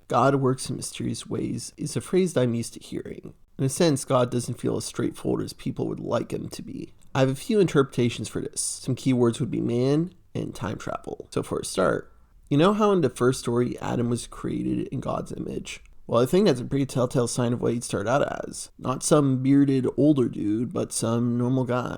God works in mysterious ways is a phrase that I'm used to hearing. In a sense, God doesn't feel as straightforward as people would like him to be. I have a few interpretations for this. Some keywords would be man and time travel. So for a start, you know how in the first story, Adam was created in God's image? Well, I think that's a pretty telltale sign of what he'd start out as. Not some bearded older dude, but some normal guy.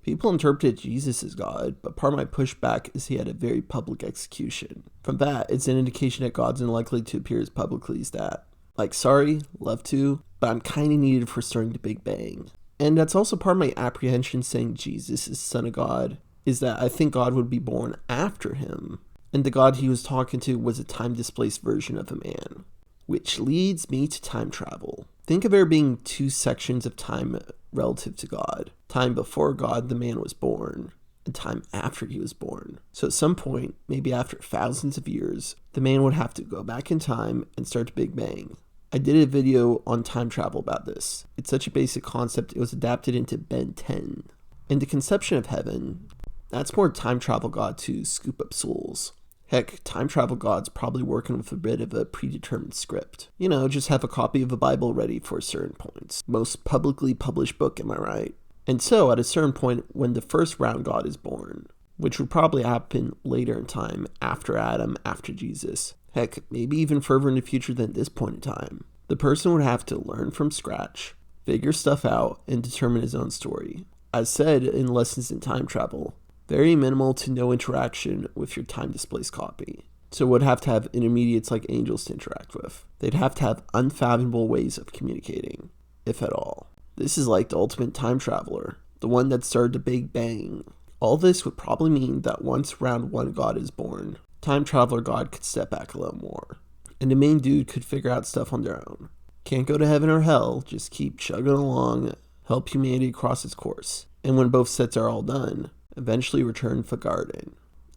People interpreted Jesus as God, but part of my pushback is he had a very public execution. From that, it's an indication that God's unlikely to appear as publicly as that. Like, sorry, love to, but I'm kinda needed for starting the Big Bang. And that's also part of my apprehension saying Jesus is Son of God, is that I think God would be born after him. And the God he was talking to was a time-displaced version of a man. Which leads me to time travel. Think of there being two sections of time relative to God. Time before God, the man was born, and time after he was born. So at some point, maybe after thousands of years, the man would have to go back in time and start the Big Bang. I did a video on time travel about this. It's such a basic concept, it was adapted into Ben 10. In the conception of heaven, that's more time travel God to scoop up souls. Heck, time travel God's probably working with a bit of a predetermined script. You know, just have a copy of a Bible ready for certain points. Most publicly published book, am I right? And so, at a certain point, when the first round God is born, which would probably happen later in time, after Adam, after Jesus, heck, maybe even further in the future than this point in time, the person would have to learn from scratch, figure stuff out, and determine his own story. As said in Lessons in Time Travel, very minimal to no interaction with your time-displaced copy. So it would have to have intermediates like angels to interact with. They'd have to have unfathomable ways of communicating, if at all. This is like the ultimate time traveler, the one that started the Big Bang. All this would probably mean that once round one God is born, time traveler God could step back a little more, and the main dude could figure out stuff on their own. Can't go to heaven or hell, just keep chugging along, help humanity cross its course. And when both sets are all done, eventually return for garden.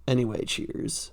Anyway, cheers.